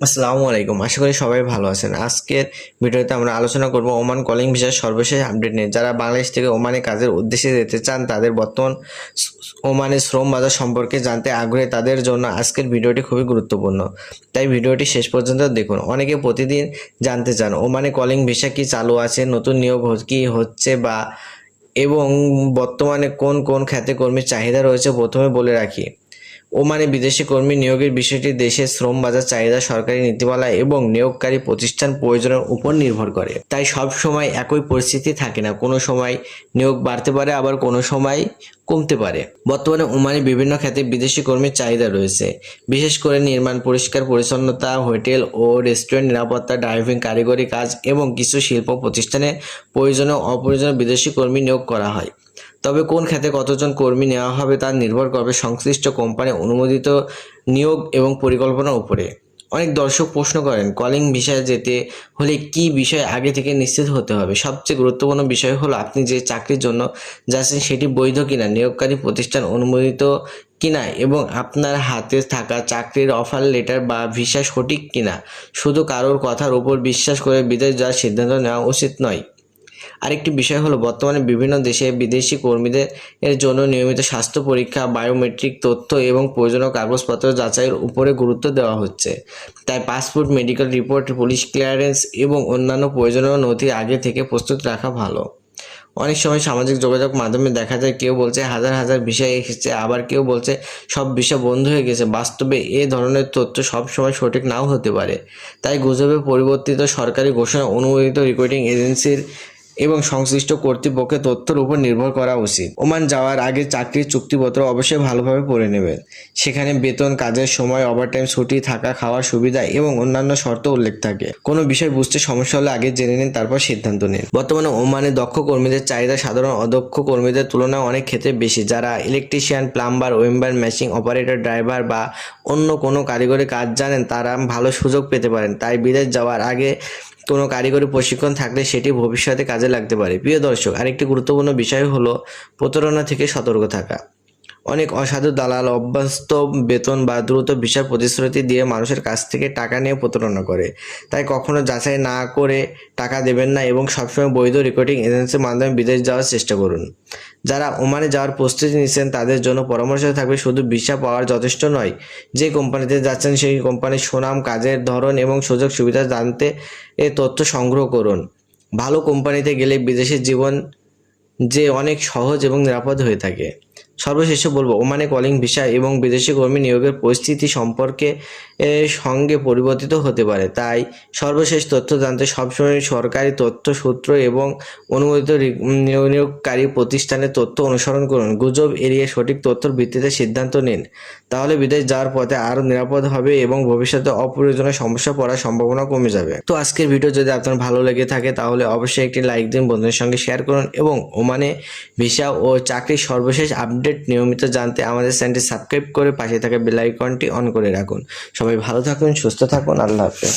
আসসালামু আলাইকুম। আশা করি সবাই ভালো আছেন। আজকের ভিডিওতে আমরা আলোচনা করব ওমান কলিং ভিসার সর্বশেষ আপডেট নিয়ে। যারা বাংলাদেশ থেকে ওমানে কাজের উদ্দেশ্যে যেতে চান, তাদের বর্তমান ওমানের শ্রম বাজার সম্পর্কে জানতে আগ্রহী, তাদের জন্য আজকের ভিডিওটি খুবই গুরুত্বপূর্ণ। তাই ভিডিওটি শেষ পর্যন্ত দেখুন। অনেকে প্রতিদিন জানতে চান ওমানে কলিং ভিসা কি চালু আছে, নতুন নিয়োগ কি হচ্ছে এবং বর্তমানে কোন কোন খাতে কর্মীর চাহিদা রয়েছে। প্রথমে বলে রাখি, ওমানে বিদেশি কর্মী নিয়োগের বিষয়টি দেশের শ্রম বাজার চাহিদা, সরকারি নীতিমালা এবং নিয়োগকারী প্রতিষ্ঠান প্রয়োজনের উপর নির্ভর করে। তাই সব সময় একই পরিস্থিতি থাকে না। কোনো সময় নিয়োগ বাড়তে পারে, আবার কোনো সময় কমতে পারে। বর্তমানে ওমানে বিভিন্ন খাতে বিদেশি কর্মীর চাহিদা রয়েছে, বিশেষ করে নির্মাণ, পরিষ্কার পরিচ্ছন্নতা, হোটেল ও রেস্টুরেন্ট, নিরাপত্তা, ড্রাইভিং, কারিগরি কাজ এবং কিছু শিল্প প্রতিষ্ঠানে প্রয়োজনীয় অপ্রয়োজনীয় বিদেশি কর্মী নিয়োগ করা হয়। তবে কোন খাতে কতজন কর্মী নেওয়া হবে তা নির্ভর করবে সংশ্লিষ্ট কোম্পানি অনুমোদিত নিয়োগ এবং পরিকল্পনার উপরে। অনেক দর্শক প্রশ্ন করেন, কলিং ভিসায় যেতে হলে কি বিষয় আগে থেকে নিশ্চিত হতে হবে। সবচেয়ে গুরুত্বপূর্ণ বিষয় হলো আপনি যে চাকরির জন্য যাচ্ছেন সেটি বৈধ কিনা, নিয়োগকারী প্রতিষ্ঠান অনুমোদিত কিনা এবং আপনার হাতে থাকা চাকরির অফার লেটার বা ভিসা সঠিক কিনা। শুধু কারোর কথার উপর বিশ্বাস করে বিদেশ যাওয়ার সিদ্ধান্ত নেওয়া উচিত নয়। আরেকটি বিষয় হলো, বর্তমানে বিভিন্ন দেশে বিদেশি কর্মীদের জন্য নিয়মিত স্বাস্থ্য পরীক্ষা, বায়োমেট্রিক তথ্য এবং প্রয়োজনীয় কাগজপত্র যাচাইয়ের উপরে গুরুত্ব দেওয়া হচ্ছে। তাই passport, medical report, police clearance এবং অন্যান্য প্রয়োজনীয় নথি আগে থেকে প্রস্তুত রাখা ভালো। অনেক সময় সামাজিক যোগাযোগ মাধ্যমে দেখা যায় কেউ বলছে হাজার হাজার ভিসা এসেছে, আবার কেউ বলছে সব ভিসা বন্ধ হয়ে গেছে। বাস্তবে এ ধরনের তথ্য সব সময় সঠিক নাও হতে পারে। তাই গুজবে পরিবর্তিত সরকারি ঘোষণা, অনুমোদিত রিক্রুটিং এজেন্সির এবং সংশ্লিষ্ট কর্তৃপক্ষের তথ্যের উপর নির্ভর করা উচিত। ওমান যাওয়ার আগে চাকরির চুক্তিপত্র অবশ্যই ভালোভাবে পড়ে নেবেন। সেখানে বেতন, কাজের সময়, ওভারটাইম, ছুটি, থাকা খাওয়ার সুবিধা এবং অন্যান্য শর্ত উল্লেখ থাকে। কোনো বিষয় বুঝতে সমস্যা হলে আগে জেনে নিন, তারপর সিদ্ধান্ত নিন। বর্তমানে ওমানে দক্ষ কর্মীদের চাহিদা সাধারণ অদক্ষ কর্মীদের তুলনায় অনেক ক্ষেত্রে বেশি। যারা ইলেকট্রিশিয়ান, প্লাম্বার, ওয়েম্বার, মেশিন অপারেটর, ড্রাইভার বা অন্য কোনো কারিগরি কাজ জানেন, তারা ভালো সুযোগ পেতে পারেন। তাই বিদেশ যাওয়ার আগে কোনো কারিগরি প্রশিক্ষণ থাকলে সেটি ভবিষ্যতে কাজে লাগতে পারে। প্রিয় দর্শক, আরেকটি গুরুত্বপূর্ণ বিষয় হলো প্রতারণা থেকে সতর্ক থাকা। অনেক অসাধু দালাল অবাস্তব বেতন বা দ্রুত ভিসার প্রতিশ্রুতি দিয়ে মানুষের কাছ থেকে টাকা নিয়ে প্রতারণা করে। তাই কখনো যাচাই না করে টাকা দেবেন না এবং সবসময় বৈধ রিক্রুটিং এজেন্সির মাধ্যমে বিদেশ যাওয়ার চেষ্টা করুন। যারা ওমানে যাওয়ার প্রস্তুতি নিচ্ছেন তাদের জন্য পরামর্শ থাকবে, শুধু ভিসা পাওয়ার যথেষ্ট নয়। যে কোম্পানিতে যাচ্ছেন সেই কোম্পানির সুনাম, কাজের ধরন এবং সুযোগ সুবিধা জানতে এ তথ্য সংগ্রহ করুন। ভালো কোম্পানিতে গেলে বিদেশের জীবন যে অনেক সহজ এবং নিরাপদ হয়ে থাকে। সর্বশেষে বলবো, ওমানে কলিং ভিসা এবং বিদেশি কর্মী নিয়োগের পরিস্থিতি সম্পর্কে সঙ্গে পরিবর্তিত হতে পারে। তাই সর্বশেষ তথ্য জানতে সবসময় সরকারি তথ্য সূত্র এবং অনুমোদিত নিয়োগকারী প্রতিষ্ঠানের তথ্য অনুসরণ করুন। গুজব এড়িয়ে সঠিক তথ্যের ভিত্তিতে সিদ্ধান্ত নিন। তাহলে বিদেশ যাওয়ার পথে আরও নিরাপদ হবে এবং ভবিষ্যতে অপ্রয়োজনীয় সমস্যা পড়ার সম্ভাবনা কমে যাবে। তো আজকের ভিডিও যদি আপনার ভালো লেগে থাকে তাহলে অবশ্যই একটি লাইক দিন, বন্ধুদের সঙ্গে শেয়ার করুন এবং ওমানে ভিসা ও চাকরির সর্বশেষ আপডেট নিয়মিত জানতে আমাদের চ্যানেলটি সাবস্ক্রাইব করে পাশে থাকা বেল আইকনটি অন করে রাখুন। সবাই ভালো থাকুন, সুস্থ থাকুন। আল্লাহ হাফেজ।